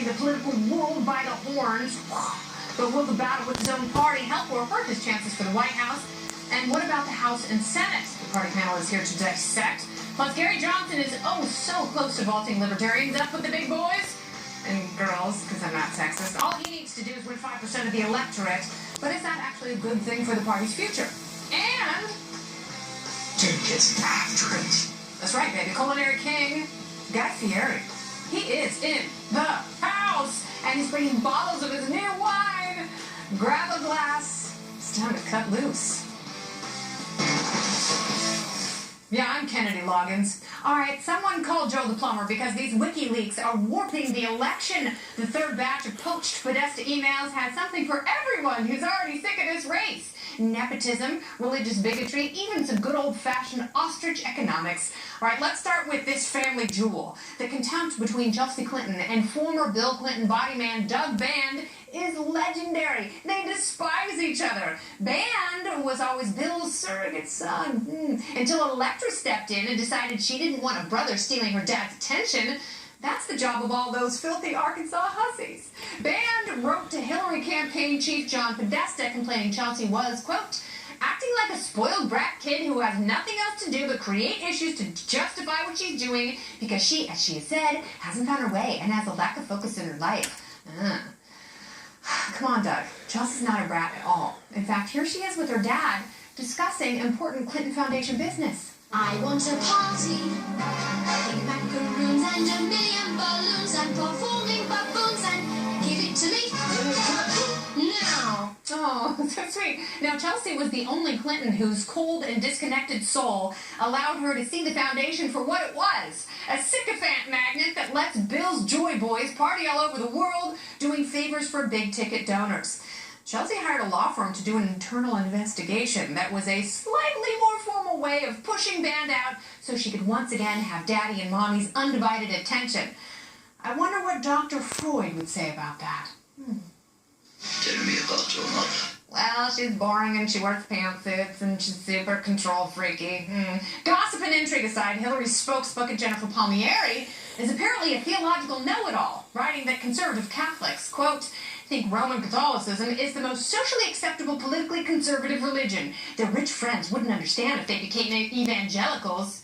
the political world by the horns. But will the battle with his own party help or hurt his chances for the White House? And what about the House and Senate? The party panel is here to dissect. Plus, Gary Johnson is so close to vaulting libertarians up with the big boys and girls, because I'm not sexist. All he needs to do is win 5% of the electorate. But is that actually a good thing for the party's future? And Dude gets after it. that's right, baby. Culinary king, Guy Fieri. He is in the house, and he's bringing bottles of his new wine. Grab a glass. It's time to cut loose. Yeah, I'm Kennedy Loggins. All right, someone call Joe the plumber because these WikiLeaks are warping the election. The third batch of poached Podesta emails has something for everyone who's already sick of this race. Nepotism, religious bigotry, even some good old-fashioned ostrich economics. All right, let's start with this family jewel. The contempt between Chelsea Clinton and former Bill Clinton body man Doug Band is legendary. They despise each other. Band was always Bill's surrogate son until Electra stepped in and decided she didn't want a brother stealing her dad's attention. That's the job of all those filthy Arkansas hussies. Band wrote to Hillary campaign chief John Podesta complaining Chelsea was, quote, acting like a spoiled brat kid who has nothing else to do but create issues to justify what she's doing because she, as she has said, hasn't found her way and has a lack of focus in her life. Come on, Doug. Chelsea's not a brat at all. In fact, here she is with her dad discussing important Clinton Foundation business. I want a party, big macaroons and a million balloons and performing buffoons and give it to me now. Oh, so sweet. Now, Chelsea was the only Clinton whose cold and disconnected soul allowed her to see the foundation for what it was. A sycophant magnet that lets Bill's Joy Boys party all over the world doing favors for big-ticket donors. Chelsea hired a law firm to do an internal investigation that was a slightly more formal way of pushing Band out so she could once again have Daddy and Mommy's undivided attention. I wonder what Dr. Freud would say about that. Tell me about your mother. Well, she's boring and she wears pantsuits and she's super control freaky. Gossip and intrigue aside, Hillary's spokesbook, Jennifer Palmieri, is apparently a theological know-it-all, writing that conservative Catholics, quote, think Roman Catholicism is the most socially acceptable politically conservative religion. Their rich friends wouldn't understand if they became evangelicals.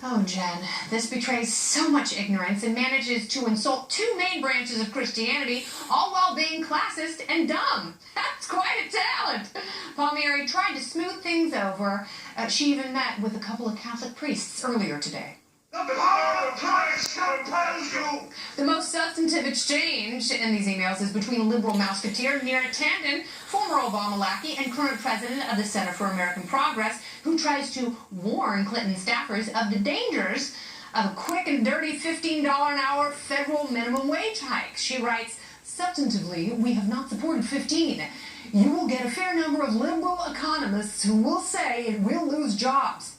Oh, Jen, this betrays so much ignorance and manages to insult two main branches of Christianity, all while being classist and dumb. That's quite a talent. Palmieri tried to smooth things over. She even met with a couple of Catholic priests earlier today. The power of Christ compels you! The most substantive exchange in these emails is between liberal mouseketeer Neera Tanden, former Obama lackey and current president of the Center for American Progress, who tries to warn Clinton staffers of the dangers of a quick and dirty $15 an hour federal minimum wage hike. She writes, substantively, we have not supported 15. You will get a fair number of liberal economists who will say it will lose jobs.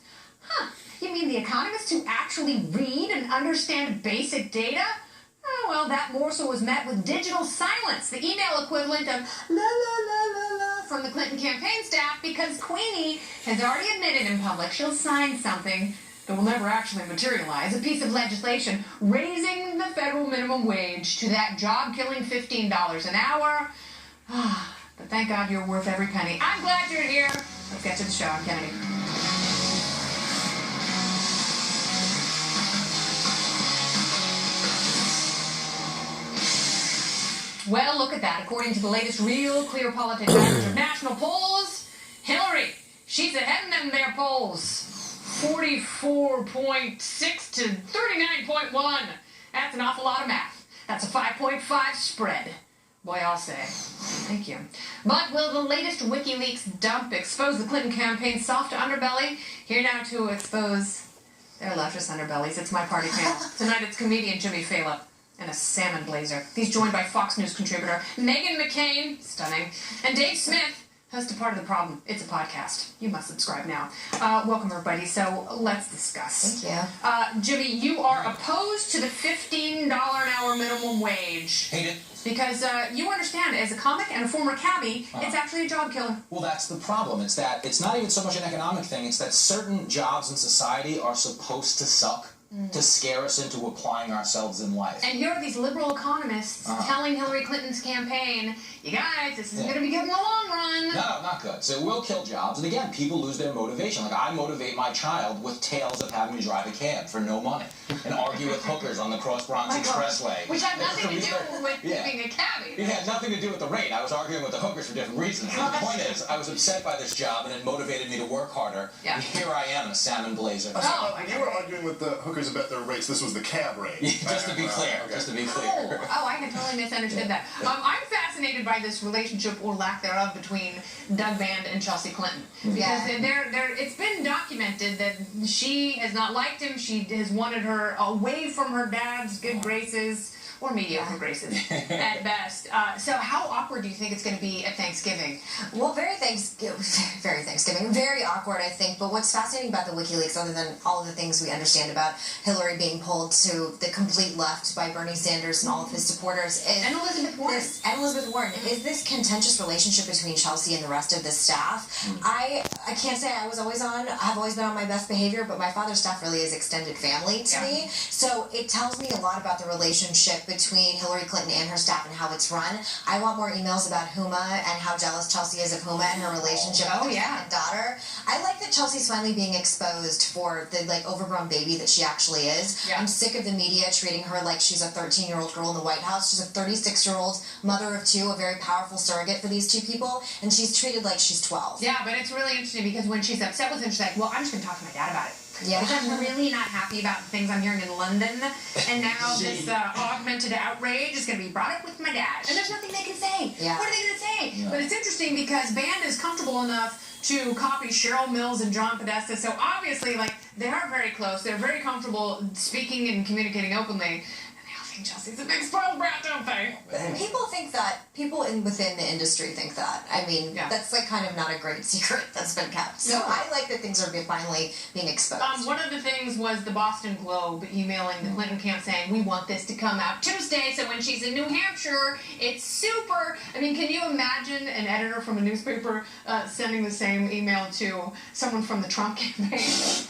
You mean the economists who actually read and understand basic data? Oh, well, that morsel was met with digital silence, the email equivalent of la la la la la from the Clinton campaign staff, because Queenie has already admitted in public she'll sign something that will never actually materialize, a piece of legislation raising the federal minimum wage to that job-killing $15 an hour. But thank God you're worth every penny. I'm glad you're here. Let's get to the show. I'm Kennedy. Well, look at that. According to the latest Real Clear Politics average of national polls, Hillary, she's ahead in them there polls. 44.6 to 39.1. That's an awful lot of math. That's a 5.5 spread. Boy, I'll say. Thank you. But will the latest WikiLeaks dump expose the Clinton campaign's soft underbelly? Here now to expose their luscious underbellies. It's my party panel. Tonight it's comedian Jimmy Fallon in a salmon blazer. He's joined by Fox News contributor Meghan McCain, stunning, and Dave Smith, host of Part of the Problem. It's a podcast. You must subscribe now. Welcome, everybody. So let's discuss. Thank you. Jimmy, you are opposed to the $15 an hour minimum wage. Hate it. Because you understand, as a comic and a former cabbie, it's actually a job killer. Well, that's the problem. It's that it's not even so much an economic thing. It's that certain jobs in society are supposed to suck. to scare us into applying ourselves in life. And here are these liberal economists telling Hillary Clinton's campaign, you guys, this is going to be good in the long run. No, not good. So it will kill jobs. And again, people lose their motivation. Like, I motivate my child with tales of having to drive a cab for no money and argue with hookers on the Cross Bronx Expressway. Which had nothing to do with being a cabbie. It had nothing to do with the rate. I was arguing with the hookers for different reasons. The point is, I was upset by this job and it motivated me to work harder. Yeah. And here I am, a salmon blazer. When you were arguing with the hookers about their rates, this was the cab rate. Just to be clear. Okay. Just to be clear. Oh, I had totally misunderstood that. I'm fascinated by this relationship or lack thereof between Doug Band and Chelsea Clinton. Because it's been documented that she has not liked him. She has wanted her away from her dad's good graces. Or mediocre graces, at best. So how awkward do you think it's going to be at Thanksgiving? Well, very Thanksgiving. Very awkward, I think. But what's fascinating about the WikiLeaks, other than all of the things we understand about Hillary being pulled to the complete left by Bernie Sanders and all of his supporters, is Elizabeth Warren. Is this contentious relationship between Chelsea and the rest of the staff? I can't say I've always been on my best behavior, but my father's staff really is extended family to me. So it tells me a lot about the relationship between Hillary Clinton and her staff and how it's run. I want more emails about Huma and how jealous Chelsea is of Huma and her relationship with her daughter. I like that Chelsea's finally being exposed for the overgrown baby that she actually is. I'm sick of the media treating her like she's a 13-year-old girl in the White House. She's a 36-year-old mother of two, a very powerful surrogate for these two people, and she's treated like she's 12. Yeah, but it's really interesting because when she's upset with him, she's like, well, I'm just going to talk to my dad about it. Yeah. Because I'm really not happy about the things I'm hearing in London, and now this augmented outrage is going to be brought up with my dad. And there's nothing they can say. Yeah. What are they going to say? But it's interesting because Band is comfortable enough to copy Cheryl Mills and John Podesta, so obviously, they are very close. They're very comfortable speaking and communicating openly. Chelsea's a big spoiled brat, don't they? People think that. People within the industry think that. I mean, that's kind of not a great secret that's been kept. So I like that things are finally being exposed. One of the things was the Boston Globe emailing the Clinton camp saying, we want this to come out Tuesday, so when she's in New Hampshire, it's super. I mean, can you imagine an editor from a newspaper sending the same email to someone from the Trump campaign?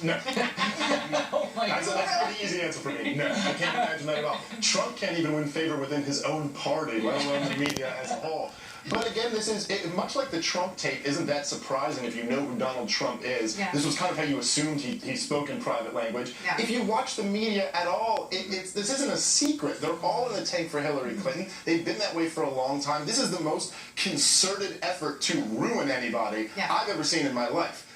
No. That's a pretty easy answer for me. No, I can't imagine that at all. Trump can't even win favor within his own party, let alone the media as a whole. But again, this is much like the Trump tape. Isn't that surprising if you know who Donald Trump is? Yeah. This was kind of how you assumed he spoke in private language. Yeah. If you watch the media at all, this isn't a secret. They're all in the tank for Hillary Clinton. They've been that way for a long time. This is the most concerted effort to ruin anybody I've ever seen in my life.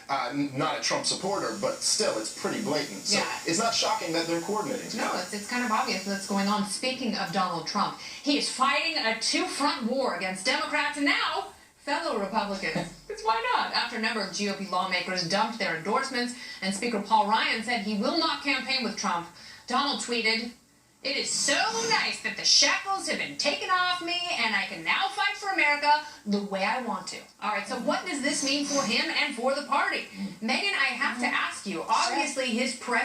Not a Trump supporter, but still, it's pretty blatant. So it's not shocking that they're coordinating. No, it's kind of obvious what's going on. Speaking of Donald Trump, he is fighting a two-front war against Democrats and now fellow Republicans. It's why not? After a number of GOP lawmakers dumped their endorsements and Speaker Paul Ryan said he will not campaign with Trump, Donald tweeted, "It is so nice that the shackles have been taken off me and I can now fight for America the way I want to." All right, so what does this mean for him and for the party? Megan, I have to ask you, obviously his press